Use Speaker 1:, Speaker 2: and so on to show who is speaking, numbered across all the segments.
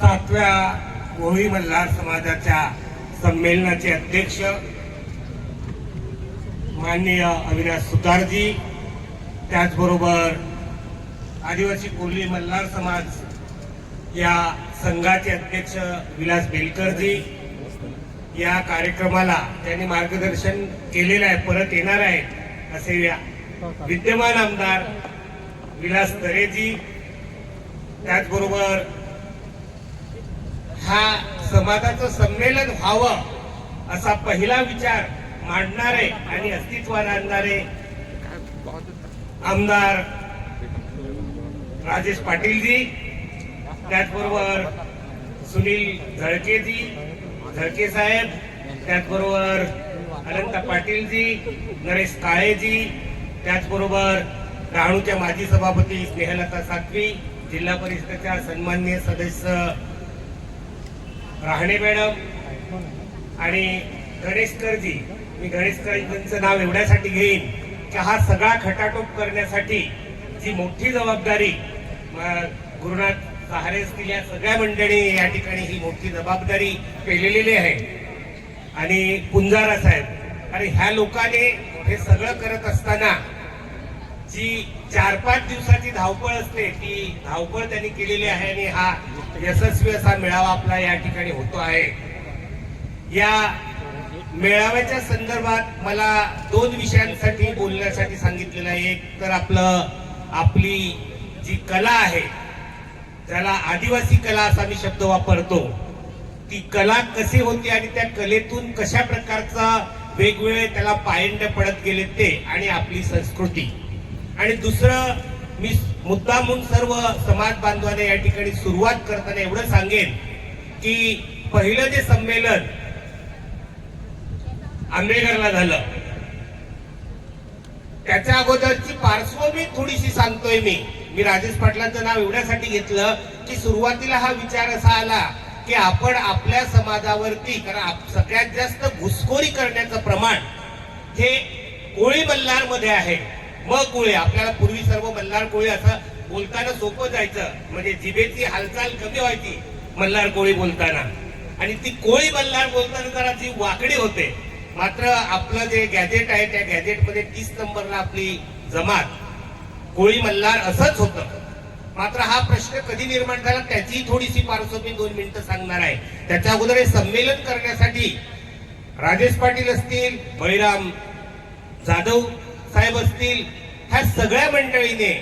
Speaker 1: सातव्या कोळी मल्हार समाजाच्या संमेलनाचे अध्यक्ष माननीय अविनाश सुतारजी, त्याचबरोबर आदिवासी कोळी मल्हार समाज या संघाचे अध्यक्ष विलास बेलकरजी, या कार्यक्रमाला त्यांनी मार्गदर्शन केलेलं आहे, परत येणार आहे असे विद्यमान आमदार विलास तरेजी, त्याचबरोबर हा समाजाचं संमेलन व्हावं असा पहिला विचार मांडणारे आणि अस्तित्वात आणणारे आमदार राजेश पाटीलजी, त्याचबरोबर सुनील झळके साहेब, त्याचबरोबर अनंत पाटीलजी, नरेश काळेजी, त्याचबरोबर डहाणूच्या माजी सभापती स्नेहलता सातवी, जिल्हा परिषदेच्या सन्माननीय सदस्य राहणे मॅडम आणि गणेशकरजी. मी गणेशकरजींचं नाव एवढ्यासाठी घेईन की हा सगळा खटाटोप करण्यासाठी जी मोठी जबाबदारी गुरुनाथ सहारे असतील या सगळ्या मंडळी या ठिकाणी ही मोठी जबाबदारी पेलेली आहे. आणि पुंजारा साहेब, आणि ह्या लोकांनी हे सगळं करत असताना जी 4-5 दिवसाची धावपळ असते ती धावपळ त्यांनी केलेली आहे आणि हा यशस्वी असा मेळावा आपला या ठिकाणी होतो आहे. या मेळाव्याच्या संदर्भात मला 2 विषयांसाठी बोलण्यासाठी सांगितलेलं आहे. एक तर आपली जी कला आहे, ज्याला आदिवासी कला असा मी शब्द वापरतो, ती कला कशी होती आणि त्या कलेतून कशा प्रकारचा वेगवेगळे त्याला पायंडे पडत गेले ते, आणि आपली संस्कृती. आणि दुसरं मी मुद्दामून सर्व समाज बांधवांना या ठिकाणी सुरुवात करताना एवढं सांगेन की पहिलं जे संमेलन आंबेघरला झालं त्याच्या अगोदरची पार्श्वभूमी थोडीशी सांगतोय मी राजेश पाटलांचं नाव एवढ्यासाठी घेतलं की सुरुवातीला हा विचार असा आला की आपण आपल्या समाजावरती, कारण सगळ्यात जास्त घुसखोरी करण्याचं प्रमाण हे कोळी मल्हार मध्ये आहे. मग कोळी, आपल्याला पूर्वी सर्व मल्हार कोळी असं बोलताना सोपं जायचं, म्हणजे जिभेची हालचाल कमी व्हायची मल्हार कोळी बोलताना, आणि ती कोळी मल्हार बोलताना जरा जी वाकडी होते. मात्र आपलं जे गॅजेट आहे त्या गॅजेटमध्ये 30 नंबरला आपली जमात कोळी मल्हार असंच होतं. मात्र हा प्रश्न कधी निर्माण झाला त्याची थोडीशी पार्श्वभूमी 2 मिनिटं सांगणार आहे. त्याच्या अगोदर हे संमेलन करण्यासाठी राजेश पाटील असतील, बळीराम जाधव साहेब असतील, ह्या सगळ्या मंडळीने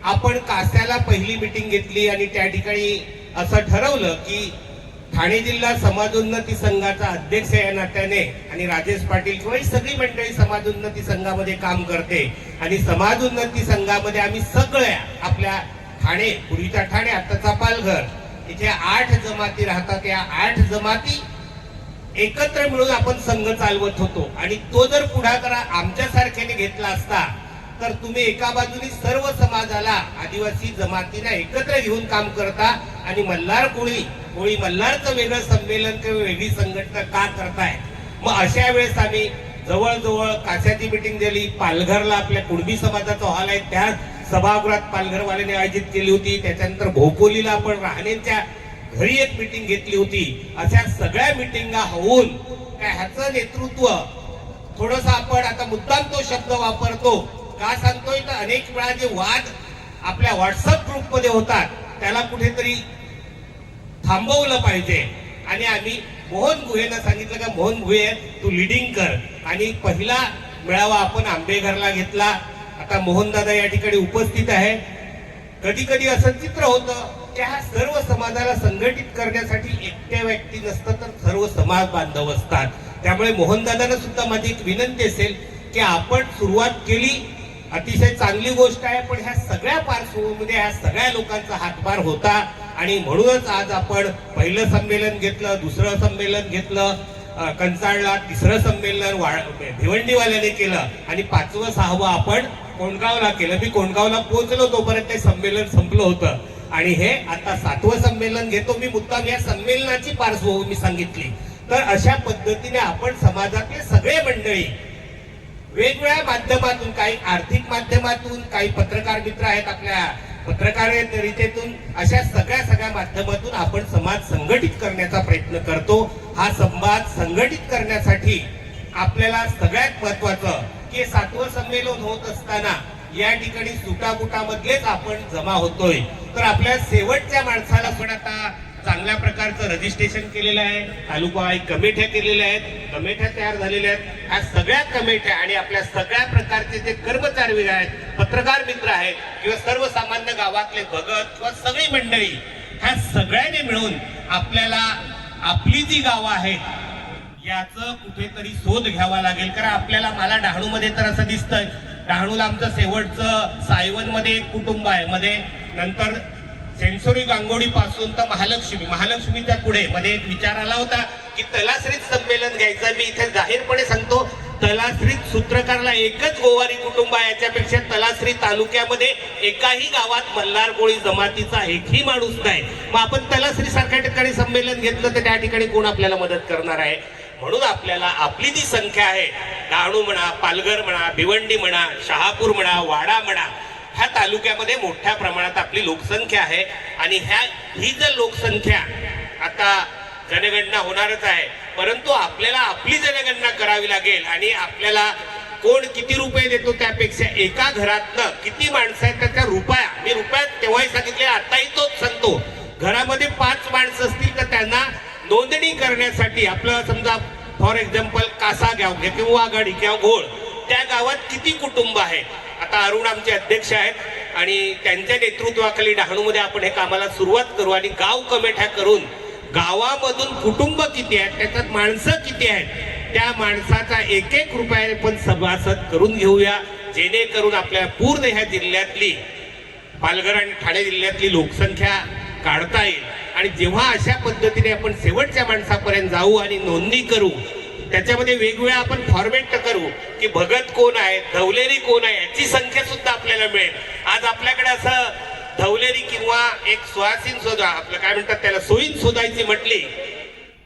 Speaker 1: आपण कास्याला पहिली मीटिंग घेतली आणि त्या ठिकाणी असं ठरवलं की ठाणे जिल्हा समाजोन्नती संघाचा अध्यक्ष या नात्याने, आणि राजेश पाटील किंवा ही सगळी मंडळी समाजोन्नती संघामध्ये काम करते, आणि समाजोन्नती संघामध्ये आम्ही सगळ्या आपल्या ठाणे, पूर्वीचा ठाणे आताचा पालघर, इथे 8 जमाती राहतात. या 8 जमाती एकत्र मिळून आपण संघ चालवत होतो. आणि तो जर पुढाकार आमच्या सारख्याने घेतला असता तर तुम्ही एका बाजूनी सर्व समाजाला, आदिवासी जमातींना एकत्र घेऊन काम करता, आणि मल्हार कोळी मल्हारचं वेगळं संमेलन किंवा वेगळी संघटना का करताय. मग अशा वेळेस आम्ही जवळजवळ काश्याची मीटिंग दिली, पालघरला आपल्या कुणबी समाजाचा हॉल आहे त्या सभागृहात पालघरवाल्यांनी आयोजित केली होती. त्याच्यानंतर भोपोलीला आपण राहण्याच्या घरी एक मीटिंग घेतली होती. अशा सगळ्या मीटिंगा होऊन काय ह्याचं नेतृत्व थोडस आपण आता मुद्दाम तो शब्द वापरतो का सांगतोय तर अनेक वेळा जे वाद आपल्या व्हॉट्सअप ग्रुप मध्ये होतात त्याला कुठेतरी थांबवलं पाहिजे. आणि आम्ही मोहन गुहेला सांगितलं का मोहन गुहे तू लीडिंग कर, आणि पहिला मेळावा आपण आंबेघरला घेतला. आता मोहनदादा या ठिकाणी उपस्थित आहे. कधी कधी असं चित्र होतं की हा सर्व समाजाला संघटित करण्यासाठी एकट्या व्यक्ती नसतं तर सर्व समाज बांधव असतात. त्यामुळे मोहनदादांना सुद्धा माझी एक विनंती असेल की आपण सुरुवात केली, अतिशय चांगली गोष्ट आहे, पण ह्या सगळ्या पार्श्वभूमीमध्ये ह्या सगळ्या लोकांचा हातभार होता. आणि म्हणूनच आज आपण पहिलं संमेलन घेतलं, दुसरं संमेलन घेतलं कंचाळला, तिसरं संमेलन भिवंडीवाल्याने केलं, आणि 5वं 6वं आपण कोंडगावला केलं. मी कोंडगावला पोहोचलो तोपर्यंत ते संमेलन संपलं होतं, आणि हे आता 7वं संमेलन घेतो. मी मुद्दाम या संमेलनाची पार्श्वभूमी सांगितली. तर अशा पद्धतीने आपण समाजातले सगळे मंडळी वेगवेगळ्या माध्यमातून, काही आर्थिक माध्यमातून, काही पत्रकार मित्र आहेत आपल्या पत्रकारितेतून अशा सगळ्या माध्यमातून आपण समाज संघटित करण्याचा प्रयत्न करतो. हा संवाद संघटित करण्यासाठी आपल्याला सगळ्यात महत्वाचं की 7वं संमेलन होत असताना या ठिकाणी सुटाबुटामधलेच आपण जमा होतोय. तर आपल्या शेवटच्या माणसाला पण आता चांगल्या प्रकारचं रजिस्ट्रेशन केलेलं आहे, तालुका कमिट्या केलेल्या आहेत, कमिट्या तयार झालेल्या आहेत. ह्या सगळ्या कमिट्या आणि आपल्या सगळ्या प्रकारचे जे कर्मचारी वेगळे आहेत, पत्रकार मित्र आहेत किंवा सर्वसामान्य गावातले भगत किंवा सगळी मंडळी, ह्या सगळ्यांनी मिळून आपल्याला आपली जी गावं आहेत याचं कुठेतरी शोध घ्यावा लागेल. कारण आपल्याला मला डहाणूमध्ये तर असं दिसतंय, डहाणूला आमचं शेवटचं सायवन मध्ये एक कुटुंब आहे, मध्ये नंतर सेन्सोरी गांगोडी पासून तर महालक्ष्मीच्या पुढे मध्ये एक विचार आला होता की तलाश्रीत संमेलन घ्यायचं. मी इथे जाहीरपणे सांगतो, तलाश्रीत सूत्रकारला एकच गोवारी कुटुंब आहे. याच्यापेक्षा तलाश्री तालुक्यामध्ये एकाही गावात मल्हार कोळी जमातीचा एकही माणूस नाही. मग आपण तलाश्री सारख्या ठिकाणी संमेलन घेतलं तर त्या ठिकाणी कोण आपल्याला मदत करणार आहे? म्हणून आपल्याला आपली जी संख्या आहे, डहाणू म्हणा, पालघर म्हणा, भिवंडी म्हणा, शहापूर म्हणा, वाडा म्हणा, ह्या तालुक्यामध्ये मोठ्या प्रमाणात आपली लोकसंख्या आहे. आणि ही जर लोकसंख्या, आता जनगणना होणारच आहे, परंतु आपल्याला आपली जनगणना करावी लागेल. आणि आपल्याला कोण किती रुपये देतो त्यापेक्षा एका घरातनं किती माणसं आहेत त्याच्या रुपया, मी रुपयात तेव्हाही सांगितले, आताही तोच सांगतो, घरामध्ये 5 माणसं असतील तर त्यांना नोंदणी करण्यासाठी आपलं समजा फॉर एक्झाम्पल कासा गाव घ्या किंवा वाघाडी किंवा घोळ, त्या गावात किती कुटुंब आहे. आता अरुण आमचे अध्यक्ष आहेत आणि त्यांच्या नेतृत्वाखाली डहाणूमध्ये आपण हे कामाला सुरुवात करू आणि गाव कमिट्या करून गावामधून कुटुंब किती आहेत, त्याच्यात माणसं किती आहेत, त्या माणसाचा एक रुपयाने पण सभासद करून घेऊया, जेणेकरून आपल्या पूर्ण ह्या जिल्ह्यातली, पालघर आणि ठाणे जिल्ह्यातली लोकसंख्या काढता येईल. आणि जेव्हा अशा पद्धतीने आपण शेवटच्या माणसापर्यंत जाऊ आणि नोंदणी करू, त्याच्यामध्ये वेगवेगळ्या आपण फॉर्मॅट करू की भगत कोण आहे, धवलेरी कोण आहे, याची संख्या सुद्धा आपल्याला मिळेल. आज आपल्याकडे असं धवलेरी किंवा एक सुहासीन शोधा, आपलं काय म्हणतात त्याला, सोयीन शोधायची म्हटली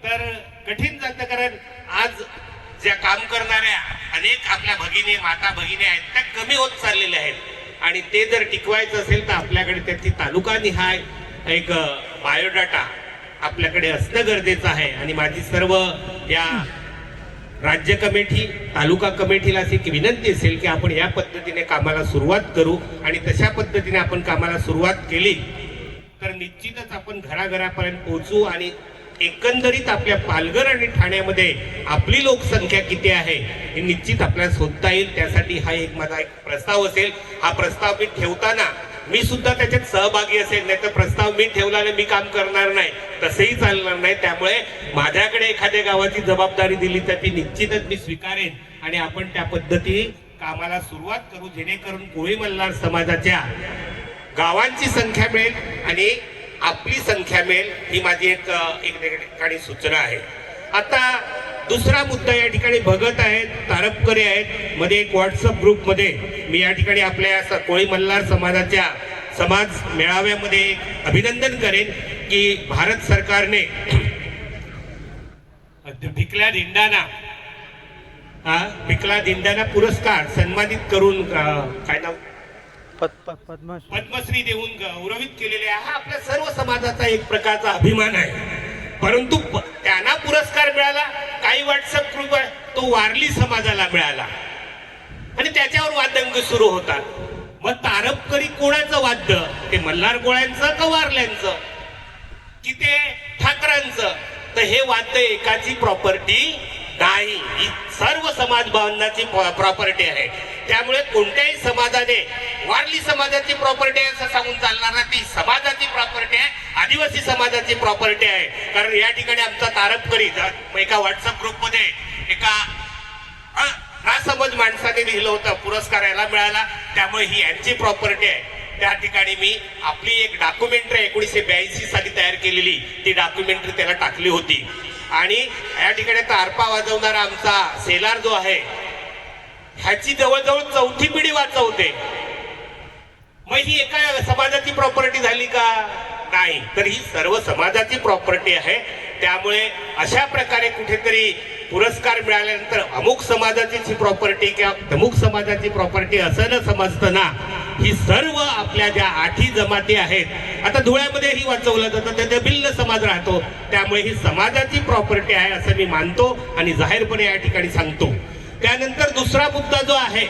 Speaker 1: तर कठीण जातं. कारण आज ज्या काम करणाऱ्या अनेक आपल्या भगिनी, माता भगिनी आहेत, त्या कमी होत चाललेल्या आहेत. आणि ते जर टिकवायचं असेल तर आपल्याकडे त्याची तालुका निहाय एक बायोडाटा आपल्याकडे असणं गरजेचं आहे. आणि माझी सर्व या राज्य कमिटी, तालुका कमिटीला अशी विनंती असेल की आपण या पद्धतीने कामाला सुरुवात करू. आणि तशा पद्धतीने आपण कामाला सुरुवात केली तर निश्चितच आपण घराघरापर्यंत पोहोचू. आणि एकंदरीत आपल्या पालघर आणि ठाण्यामध्ये आपली लोकसंख्या किती आहे हे निश्चित आपल्याला शोधता येईल. त्यासाठी हा एक माझा एक प्रस्ताव असेल. हा प्रस्ताव मी ठेवताना मी सुद्धा त्याच्यात सहभागी असेल, नाही तर प्रस्ताव मी ठेवला मी काम करणार नाही, तसंही चालणार नाही. त्यामुळे माझ्याकडे एखाद्या गावाची जबाबदारी दिली तर ती निश्चितच मी स्वीकारेन आणि आपण त्या पद्धतीने कामाला सुरुवात करू, जेणेकरून कोळी मल्हार समाजाच्या गावांची संख्या मिळेल आणि आपली संख्या मिळेल. ही माझी एक ठिकाणी सूचना आहे. आता दुसरा मुद्दा, या ठिकाणी भगत आहेत, तारपकरे आहेत, मध्ये एक व्हॉट्सअप ग्रुपमध्ये मी या ठिकाणी आपल्या कोळी मल्हार समाजाच्या समाज मेळाव्यामध्ये अभिनंदन करेन की भारत सरकारने भिकला दिंडाना पुरस्कार सन्मानित करून काय नाव पद्मश्री देऊन गौरवित केलेले आहे. हा आपल्या सर्व समाजाचा एक प्रकारचा अभिमान आहे. परंतु त्यांना पुरस्कार मिळाला, काही व्हॉट्सअप ग्रुप आहे तो वारली समाजाला मिळाला आणि त्याच्यावर वादंग सुरू होतात. मग तारपकरी कोणाचं वाद्य, ते मल्हार गोळ्यांचं का वारल्यांचं की ते ठाकरांचं? तर हे वाद्य एकाची प्रॉपर्टी नाही, ही सर्व समाज बांधवांची प्रॉपर्टी आहे. त्यामुळे कोणत्याही समाजाने वारली समाजाची प्रॉपर्टी आहे असं सांगून चालणार नाही. ती समाजाची प्रॉपर्टी आहे, आदिवासी समाजाची प्रॉपर्टी आहे. कारण या ठिकाणी आमचा तारपकरी एका व्हॉट्सअप ग्रुपमध्ये एका नासमज माणसाने लिहिलं होतं पुरस्कार याला मिळाला, त्यामुळे ही यांची प्रॉपर्टी आहे. त्या ठिकाणी मी आपली एक डॉक्युमेंटरी 1982 साली तयार केलेली ती डॉक्युमेंटरी त्याला टाकली होती. आणि या ठिकाणी तारपा वाजवणारा आमचा सेलार जो आहे ह्याची जवळजवळ 4थी पिढी वाचवते. मग ही एका समाजाची प्रॉपर्टी झाली का? नाही, तर ही सर्व समाजाची प्रॉपर्टी आहे. त्यामुळे अशा प्रकारे कुठेतरी पुरस्कार मिळाल्यानंतर अमुक समाजाची प्रॉपर्टी किंवा अमुक समाजाची प्रॉपर्टी असं न समजतं ना, ही सर्व आपल्या ज्या 8 जमाती आहेत, आता धुळ्यामध्येही वाचवलं जातं, त्याचा भिल्ल समाज राहतो, त्यामुळे ही समाजाची प्रॉपर्टी आहे असं मी मानतो आणि जाहीरपणे या ठिकाणी सांगतो. त्यानंतर दुसरा मुद्दा जो आहे,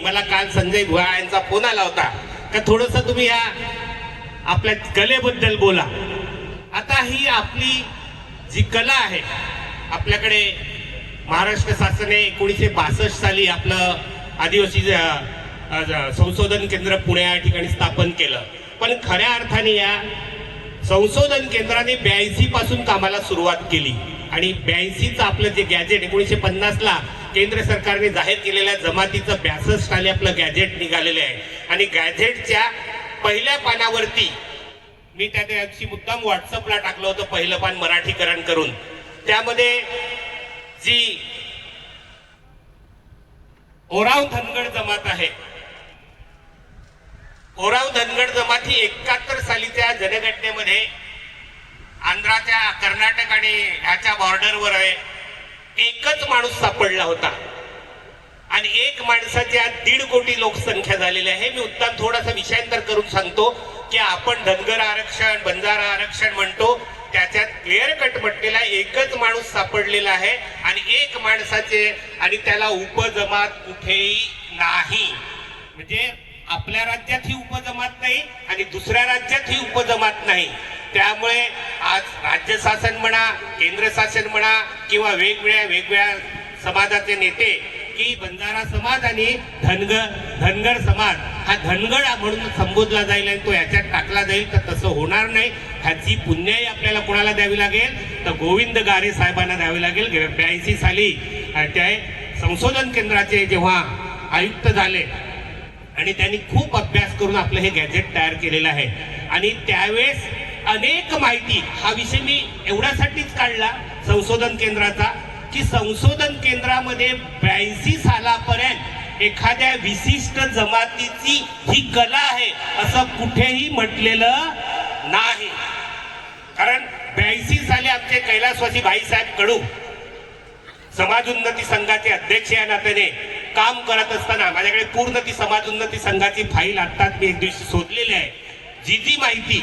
Speaker 1: मला काल संजय भुयाळ यांचा फोन आला होता का थोडंसं तुम्ही या आपल्या कलेबद्दल बोला. आता ही आपली जी कला आहे, आपल्याकडे महाराष्ट्र शासनाने 1962 साली आपलं आदिवासी संशोधन केंद्र पुणे या ठिकाणी स्थापन केलं. पण खऱ्या अर्थाने या संशोधन केंद्राने 82 पासून कामाला सुरुवात केली आणि 82चं आपलं जे गॅजेट 1950 ला केंद्र सरकारने जाहीर केलेल्या जमातीचं 62 साली आपलं गॅजेट निघालेलं आहे. आणि गॅजेटच्या पहिल्या पानावरती मी त्या दिवशी मुद्दाम व्हॉट्सअपला टाकलं होतं, पहिलं पान मराठीकरण करून. त्यामध्ये जी ओराव धनगड जमात आहे, ओराव धनगड जमात ही 71 सालीच्या जनगणनेमध्ये आंध्राच्या, कर्नाटक आणि ह्याच्या बॉर्डरवर आहे, एकच माणूस सापडला होता आणि एक माणसाची आज 1.5 कोटी लोकसंख्या झालेली आहे. मी उत्तम थोडासा विषयांतर करून सांगतो की आपण धनगर आरक्षण, बंजारा आरक्षण म्हणतो, त्याच्यात क्लिअर कट म्हटलेला एकच माणूस सापडलेला आहे आणि एक माणसाचे, आणि त्याला उपजमात कुठेही नाही. म्हणजे आपल्या राज्यात ही उपजमात नाही आणि दुसऱ्या राज्यात ही उपजमात नाही. त्यामुळे आज राज्य शासन म्हणा, केंद्र शासन म्हणा किंवा वेगवेगळ्या समाजाचे नेते की बंजारा समाज आणि धनगर समाज हा धनगड म्हणून संबोधला जाईल आणि तो याच्यात टाकला जाईल, तर तसं होणार नाही. ह्याची पुण्याई आपल्याला कोणाला द्यावी लागेल, तर गोविंद गारे साहेबांना द्यावी लागेल. 82 साली ते संशोधन केंद्राचे जेव्हा आयुक्त झाले आणि त्यांनी खूप अभ्यास करून आपलं हे गॅजेट तयार केलेलं आहे. आणि त्यावेळेस अनेक माहिती, हा विषय मी एवढ्यासाठीच काढला संशोधन केंद्राचा, की संशोधन केंद्रामध्ये 82 सालापर्यंत एखाद्या विशिष्ट जमातीची ही कला आहे असं कुठेही म्हटलेलं नाही. कारण 82 साली आमचे कैलासवासी भाईसाहेब कडू समाज उन्नती संघाचे अध्यक्ष या नात्याने काम करत असताना माझ्याकडे पूर्ण ती समाज उन्नती संघाची फाईल आत्ताच मी एक दिवशी शोधलेली आहे. जी माहिती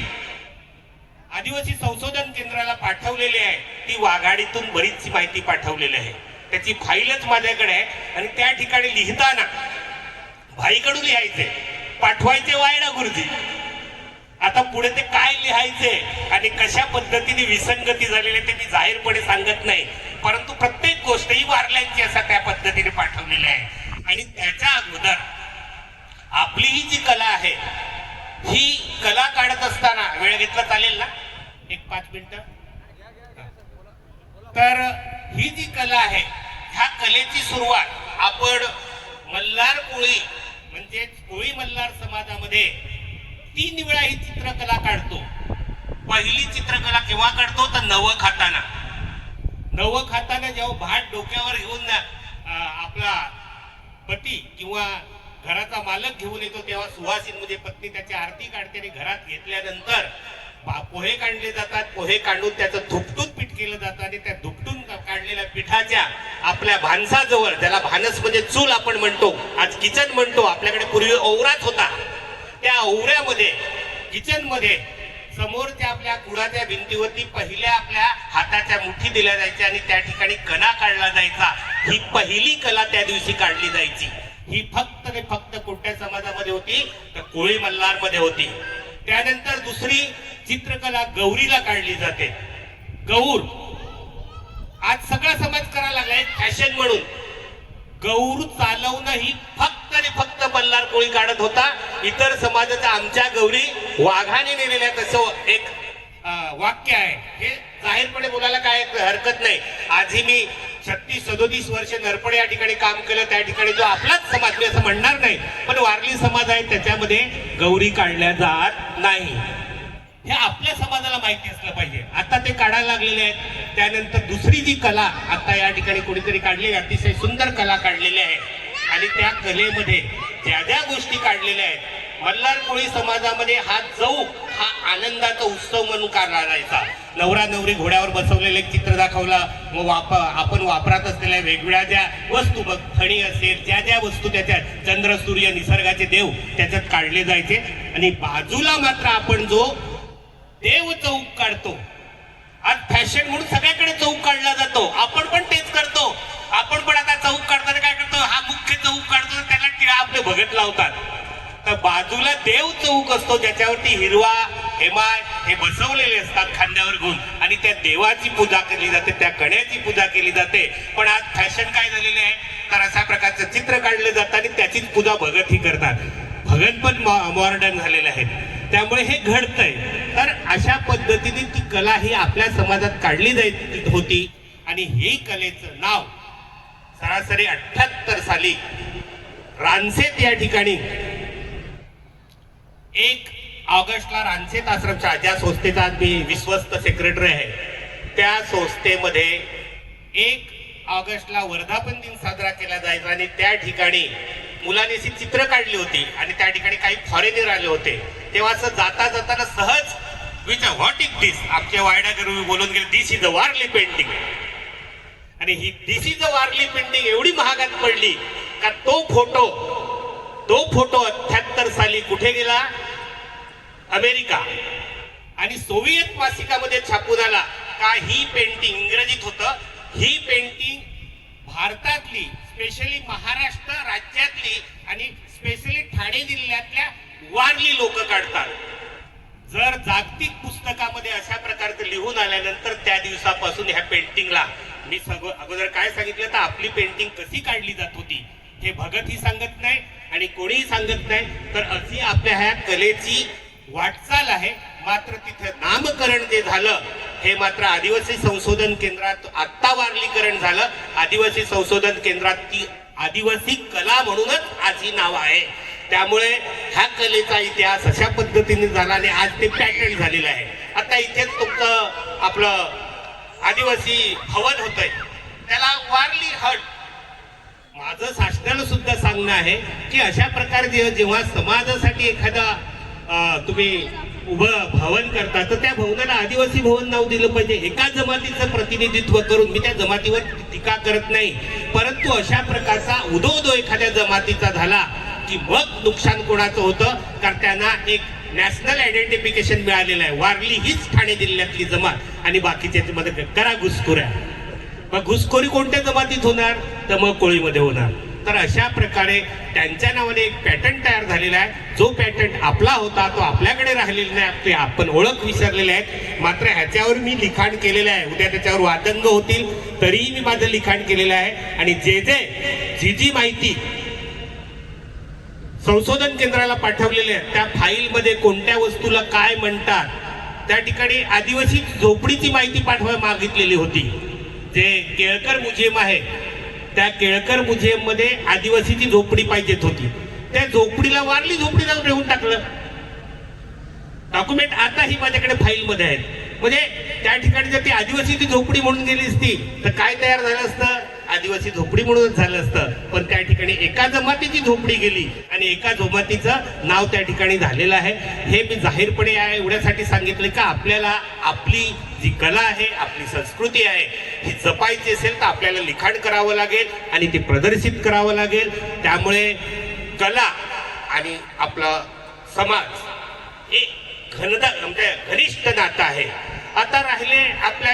Speaker 1: आदिवासी संशोधन केंद्राला पाठवलेली आहे ती वाघाडीतून बरीचशी माहिती पाठवलेली आहे. त्याची फाईलच माझ्याकडे आहे. आणि त्या ठिकाणी लिहिताना भाईकडून लिहायचे, पाठवायचे वायडा गुरुजी. आता पुढे ते काय लिहायचे आणि कशा पद्धतीने विसंगती झालेली ते मी जाहीरपणे सांगत नाही, परंतु प्रत्येक गोष्ट ही वारल्यांची असा त्या पद्धतीने पाठवलेली आहे. आणि त्याच्या अगोदर आपली ही जी कला आहे, ही कला काढत असताना वेळ घेतला चालेल ना, 1-5 मिनिटं. तर ही जी कला आहे, ह्या कलेची सुरुवात आपण मल्हार कोळी म्हणजे कोळी मल्हार समाजामध्ये 3 वेळा ही चित्रकला काढतो. पहिली चित्रकला केव्हा काढतो, तर नवं खाताना जेव्हा भात डोक्यावर घेऊन आपला पती किंवा घराचा मालक घेऊन येतो, तेव्हा सुवासिन म्हणजे पत्नी त्याची आरती काढते आणि घरात घेतल्यानंतर पोहे काढले जातात. पोहे काढून त्याचं धुपटून पीठ केलं जातं आणि त्या धुपटून काढलेल्या पिठाच्या आपल्या भानसाजवळ, ज्याला भानस म्हणजे चूल आपण म्हणतो, आज किचन म्हणतो, आपल्याकडे पूर्वी ओवराच होता, त्या ओवऱ्यामध्ये किचन मध्ये समोरच्या आपल्या कुडाच्या भिंतीवरती पहिल्या आपल्या हाताच्या मुठी दिल्या जायच्या आणि त्या ठिकाणी कणा काढला जायचा. ही पहिली कला त्या दिवशी काढली जायची. ही फक्त आणि फक्त कोणत्या समाजामध्ये होती, तर कोळी मल्हार मध्ये होती. त्यानंतर दुसरी चित्रकला गौरीला काढली जाते. गौर आज सगळा समाज करायला लागलाय फॅशन म्हणून. गौर चालवणं ही फक्त आणि फक्त मल्हार कोळी काढत होता. इतर समाजाच्या आमच्या गौरी वाघाने नेलेल्या, तसं एक वाक्य आहे. हे जाहीरपणे बोलायला काय हरकत नाही. आजही मी 36-37 वर्ष नरपडे या ठिकाणी काम केलं, त्या ठिकाणी जो आपलाच समाज, मी असं म्हणणार नाही, पण वारली समाज आहे त्याच्यामध्ये गौरी काढल्या जात नाही. हे आपल्या समाजाला माहिती असलं पाहिजे. आता ते काढायला लागलेले आहेत. त्यानंतर दुसरी जी कला आता या ठिकाणी कोणीतरी काढली, अतिशय सुंदर कला काढलेली आहे आणि त्या कलेमध्ये ज्या गोष्टी काढलेल्या आहेत, मल्हार कोळी समाजामध्ये हा चौक हा आनंदाचा उत्सव म्हणून काढला जायचा. नवरा नवरी घोड्यावर बसवलेलं एक चित्र दाखवलं. मग आपण वापरात असलेल्या वेगवेगळ्या ज्या वस्तू, मग फणी असेल, ज्या ज्या वस्तू त्याच्यात चंद्र सूर्य निसर्गाचे देव त्याच्यात काढले जायचे. आणि बाजूला मात्र आपण जो देव चौक काढतो, आज फॅशन म्हणून सगळ्याकडे चौक काढला जातो, आपण पण तेच करतो. आपण पण आता चौक काढताना काय करतो, हा मुख्य चौक काढतो, त्याला टिळा आपले भगत लावतात. तर बाजूला देव चौक असतो ज्याच्यावरती हिरवा हेमाय हे बसवलेले असतात खांद्यावर घेऊन, आणि त्या देवाची पूजा केली जाते, त्या गण्याची पूजा केली जाते. पण आज फॅशन काय झालेली आहे, तर अशा प्रकारचं चित्र काढले जातात आणि त्याचीच पूजा भगत ही करतात. भगत पण मॉडर्न झालेले आहेत. त्यामुळे हे घडतंय. तर अशा पद्धतीने ती कला ही आपल्या समाजात काढली जात होती. आणि ही कलेचं नाव सरासरी 78 साली रानसेत या ठिकाणी 1 ऑगस्टला रानसेत आश्रमच्या, ज्या संस्थेचा आज मी विश्वस्त सेक्रेटरी आहे, त्या संस्थेमध्ये 1 ऑगस्टला वर्धापन दिन साजरा केला जायचा. आणि त्या ठिकाणी मुलांनी अशी चित्र काढली होती आणि त्या ठिकाणी काही फॉरेनर आले होते. तेव्हा असं जाता जाताना सहज विचार, व्हॉट इज दिस, आमच्या वायडाकडे बोलून गेले, दिस इज अ वारली पेंटिंग. आणि ही दिस इज अ वारली पेंटिंग एवढी महागात पडली का तो फोटो 78 साली कुठे गेला, अमेरिका आणि सोव्हिएत मासिकामध्ये छापून आला. का ही पेंटिंग, इंग्रजीत होतं, ही पेंटिंग भारतातली, स्पेशली महाराष्ट्र राज्यातली आणि स्पेशली ठाणे जिल्ह्यातल्या वारली लोक काढतात. जर जागतिक पुस्तकामध्ये अशा प्रकारचं लिहून आल्यानंतर त्या दिवसापासून ह्या पेंटिंगला मी अगोदर काय सांगितलं, तर आपली पेंटिंग कशी काढली जात होती हे भगतही सांगत नाही आणि कोणीही सांगत नाही. तर अशी आपल्या ह्या कलेची वाटचाल आहे. मात्र तिथे नामकरण जे झालं हे मात्र आदिवासी संशोधन केंद्रात आत्ता वारलीकरण झालं. आदिवासी संशोधन केंद्रात ती आदिवासी कला म्हणूनच आज ही नाव आहे. त्यामुळे ह्या कलेचा इतिहास अशा पद्धतीने झाला आणि आज ते पॅटर्न झालेलं आहे. आता इथेच तुमचं आपलं आदिवासी भवन होतंय, त्याला वारली हट. माझं शासनाला सुद्धा सांगणं आहे की अशा प्रकारे जेव्हा समाजासाठी एखादा तुम्ही उभं भवन करता तर त्या भवनाला आदिवासी भवन नाव दिलं पाहिजे. एका जमातीचं प्रतिनिधित्व करून, मी त्या जमातीवर टीका करत नाही, परंतु अशा प्रकारचा उदो एखाद्या जमातीचा झाला की मग नुकसान कोणाचं होतं, कारण त्यांना एक नॅशनल आयडेंटिफिकेशन मिळालेलं आहे. वारली हीच ठाणे जिल्ह्यातली जमात आणि बाकीच्या मध्ये करा घुसखोऱ्या. मग घुसखोरी कोणत्या जमातीत होणार, तर मग कोळीमध्ये होणार. तर अशा प्रकारे त्यांच्या नावाने एक पॅटर्न तयार झालेला आहे. जो पॅटर्न आपला होता तो आपल्याकडे राहिलेला नाही, आपली आपण ओळख विसरलेले आहेत. मात्र ह्याच्यावर मी लिखाण केलेलं आहे. उद्या त्याच्यावर वादंग होतील तरीही मी माझं लिखाण केलेलं आहे. आणि जी माहिती संशोधन केंद्राला पाठवलेले आहे त्या फाईलमध्ये कोणत्या वस्तूला काय म्हणतात, त्या ठिकाणी आदिवासी झोपडीची माहिती पाठवायला मागितलेली होती. जे केळकर म्युझियम आहे त्या केळकर म्युझियम मध्ये आदिवासीची झोपडी पाहिजेत होती. त्या झोपडीला वारली झोपडीला ठेवून टाकलं. डॉक्युमेंट आताही माझ्याकडे फाईल मध्ये आहेत. म्हणजे त्या ठिकाणी जर ती आदिवासीची झोपडी म्हणून गेली असती तर काय तयार झालं असतं, आदिवासी झोपडी म्हणूनच झालं असतं. पण त्या ठिकाणी एका जमातीची झोपडी गेली आणि एका जमातीचं नाव त्या ठिकाणी झालेलं आहे. हे मी जाहीरपणे एवढ्यासाठी सांगितलं का आपल्याला आपली जी कला आहे, आपली संस्कृती आहे, ही जपायची असेल तर आपल्याला लिखाण करावं लागेल आणि ते प्रदर्शित करावं लागेल. त्यामुळे कला आणि आपला समाज हे म्हणजे घनिष्ठ नातं आहे. आता राहिले आपल्या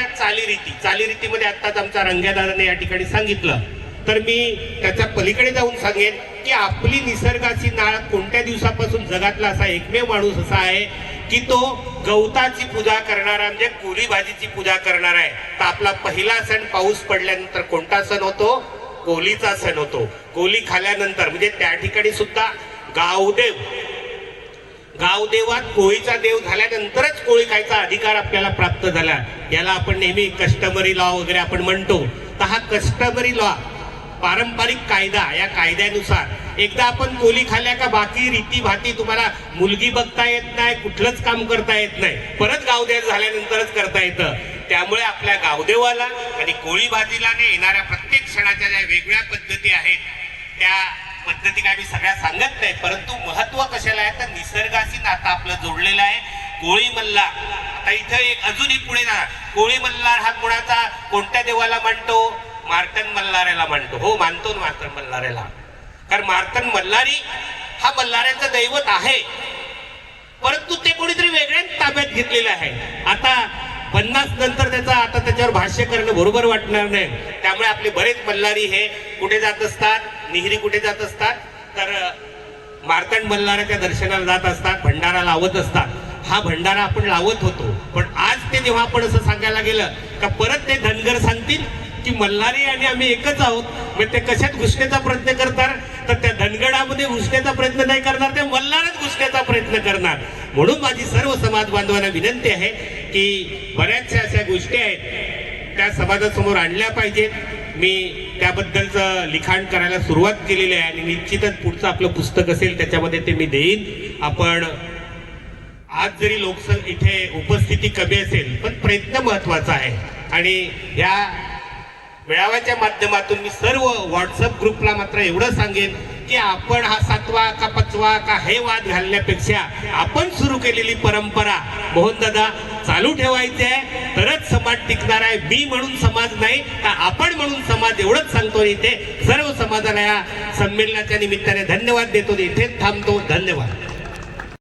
Speaker 1: चालीरीतीमध्ये आत्ताच आमच्या रंग्यादादाने या ठिकाणी सांगितलं, तर मी त्याच्या पलीकडे जाऊन सांगेन की आपली निसर्गाची नाळ कोणत्या दिवसापासून जगातला असा एकमेव माणूस असा आहे की तो गवताची पूजा करणारा, म्हणजे कोली भाजीची पूजा करणार आहे. तर आपला पहिला सण पाऊस पडल्यानंतर कोणता सण होतो, कोलीचा सण होतो. कोली खाल्यानंतर म्हणजे त्या ठिकाणी सुद्धा गावदेवात कोळीचा देव झाल्यानंतरच कोळी खायचा अधिकार आपल्याला प्राप्त झाला. याला आपण नेहमी कस्टमरी लॉ वगैरे आपण म्हणतो. तर हा कस्टमरी लॉ, पारंपरिक कायदा, या कायद्यानुसार एकदा आपण कोली खाल्ल्या का बाकी रीती भाती तुम्हाला मुलगी बघता येत नाही, कुठलंच काम करता येत नाही, परत गावदेव झाल्यानंतरच करता येतं. त्यामुळे आपल्या गावदेवाला आणि कोळी भाजीला येणाऱ्या प्रत्येक सणाच्या ज्या वेगळ्या पद्धती आहेत त्या पद्धती काय मी सगळ्या सांगत नाही, परंतु महत्व कशाला आहे तर निसर्गाशी नातं आपलं जोडलेलं आहे. कोळी मल्हार. आता इथं एक अजूनही पुढे जा. कोळी मल्हार हा कोणाचा, कोणत्या देवाला मानतो? मार्तंड मल्हाराला मानतो. हो, मानतो ना मार्तंड मल्हाराला. कारण मार्तंड मल्हारी हा मल्हारांचं दैवत आहे, परंतु ते कोणीतरी वेगळ्याच ताब्यात घेतलेलं आहे. आता 50 नंतर आता त्याच्यावर भाष्य करणं बरोबर वाटणार नाही. त्यामुळे आपले बरेच मल्हारी हे कुठे जात असतात, निहिरी कुठे जात असतात, तर मार्तंड मल्हाराच्या दर्शनाला जात असतात, भंडारा लावत असतात. हा भंडारा आपण लावत होतो, पण आज ते जेव्हा आपण असं सांगायला गेलं का परत ते धनगर सांगतील की मल्हारी आणि आम्ही एकच आहोत, मग ते कशात घुसण्याचा प्रयत्न करतात, तर त्या धनगडामध्ये घुसण्याचा प्रयत्न नाही करणार, ते मल्हारच घुसण्याचा प्रयत्न करणार. म्हणून माझी सर्व समाज बांधवांना विनंती आहे की बऱ्याचशा अशा गोष्टी आहेत त्या समाजासमोर आणल्या पाहिजेत. मी त्याबद्दलचं लिखाण करायला सुरुवात केलेली आहे आणि निश्चितच पुढचं आपलं पुस्तक असेल त्याच्यामध्ये ते मी देईन. आपण आज जरी इथे उपस्थिती कमी असेल, पण प्रयत्न महत्वाचा आहे. आणि या मेळाव्याच्या माध्यमातून मी सर्व व्हॉट्सअप ग्रुपला मात्र एवढं सांगेन की आपण हा 7वा का 5वा का हे वाद घालण्यापेक्षा आपण सुरू केलेली परंपरा मोहनदादा चालू ठेवायची आहे, तरच समाज टिकणार आहे. मी म्हणून समाज नाही तर आपण म्हणून समाज, एवढंच सांगतो. इथे सर्व समाजाला या संमेलनाच्या निमित्ताने धन्यवाद देतो. इथेच थांबतो. धन्यवाद.